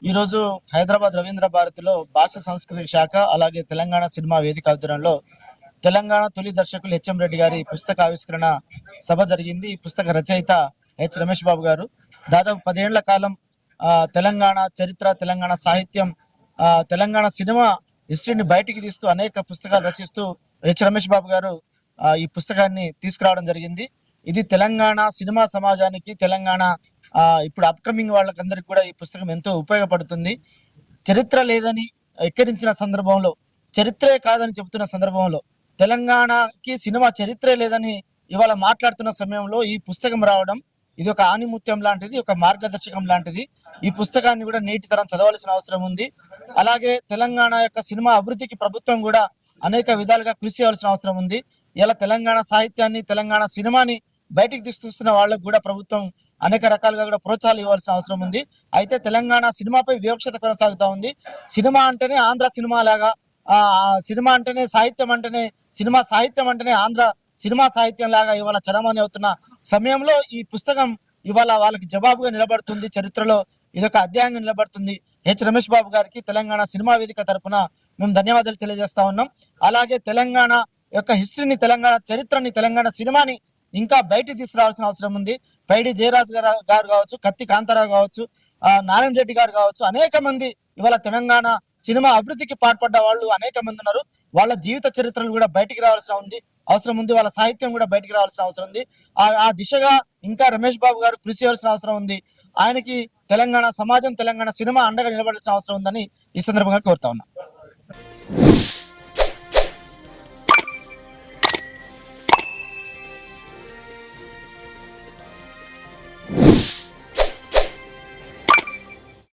ఈరోజు హైదరాబాద్ రవీంద్ర భారతిలో భాష సంస్కృతి శాఖ అలాగే తెలంగాణ సినిమా వేదిక ఆధ్వర్యంలో తెలంగాణ తొలి దర్శకులు హెచ్ఎం రెడ్డి గారి పుస్తక ఆవిష్కరణ సభ జరిగింది. ఈ పుస్తక రచయిత రమేష్ బాబు గారు దాదాపు 10 ఏళ్ల కాలం తెలంగాణ చరిత్ర, తెలంగాణ సాహిత్యం, తెలంగాణ సినిమా హిస్టరీని బయటికి తీస్తూ అనేక పుస్తకాలు రచిస్తూ రమేష్ బాబు గారు ఈ పుస్తకాన్ని తీసుకురావడం జరిగింది. ఇది తెలంగాణ సినిమా సమాజానికి, తెలంగాణ ఇప్పుడు అప్కమింగ్ వాళ్ళకందరికి కూడా ఈ పుస్తకం ఎంతో ఉపయోగపడుతుంది. చరిత్ర లేదని ఎక్కిరించిన సందర్భంలో, చరిత్రే కాదని చెబుతున్న సందర్భంలో, తెలంగాణకి సినిమా చరిత్రే లేదని ఇవాళ మాట్లాడుతున్న సమయంలో ఈ పుస్తకం రావడం ఇది ఒక ఆణిముత్యం లాంటిది, ఒక మార్గదర్శకం లాంటిది. ఈ పుస్తకాన్ని కూడా నేటి తరం చదవాల్సిన అవసరం ఉంది. అలాగే తెలంగాణ యొక్క సినిమా అభివృద్ధికి ప్రభుత్వం కూడా అనేక విధాలుగా కృషి చేయాల్సిన అవసరం ఉంది. ఇలా తెలంగాణ సాహిత్యాన్ని, తెలంగాణ సినిమాని బయటికి తీసుకొస్తున్న వాళ్ళకు కూడా ప్రభుత్వం అనేక రకాలుగా కూడా ప్రోత్సాహాలు ఇవ్వాల్సిన అవసరం ఉంది. అయితే తెలంగాణ సినిమాపై వివక్షత కొనసాగుతా ఉంది. సినిమా అంటేనే ఆంధ్ర సినిమా లాగా, సినిమా అంటేనే సాహిత్యం, అంటేనే సినిమా సాహిత్యం అంటేనే ఆంధ్ర సినిమా సాహిత్యం లాగా ఇవాళ చరమని అవుతున్న సమయంలో ఈ పుస్తకం ఇవాళ వాళ్ళకి జవాబుగా నిలబడుతుంది. చరిత్రలో ఇదొక అధ్యాయంగా నిలబడుతుంది. రమేష్ బాబు గారికి తెలంగాణ సినిమా వేదిక తరపున మేము ధన్యవాదాలు తెలియజేస్తా ఉన్నాం. అలాగే తెలంగాణ యొక్క హిస్టరీని, తెలంగాణ చరిత్రని, తెలంగాణ సినిమాని ఇంకా బయటికి తీసుకురావాల్సిన అవసరం ఉంది. పైడి జయరాజు గారు కావచ్చు, కత్తి కాంతారావు కావచ్చు, నారాయణ రెడ్డి గారు కావచ్చు, అనేక మంది ఇవాళ తెలంగాణ సినిమా అభివృద్ధికి పాటుపడ్డ వాళ్ళు అనేక మంది ఉన్నారు. వాళ్ళ జీవిత చరిత్రలు కూడా బయటికి రావాల్సిన అవసరం ఉంది. వాళ్ళ సాహిత్యం కూడా బయటికి రావాల్సిన అవసరం ఉంది. ఆ దిశగా ఇంకా రమేష్ బాబు గారు కృషి చేయాల్సిన అవసరం ఉంది. ఆయనకి తెలంగాణ సమాజం, తెలంగాణ సినిమా అండగా నిలబడాల్సిన అవసరం ఉందని ఈ సందర్భంగా కోరుతా ఉన్నా.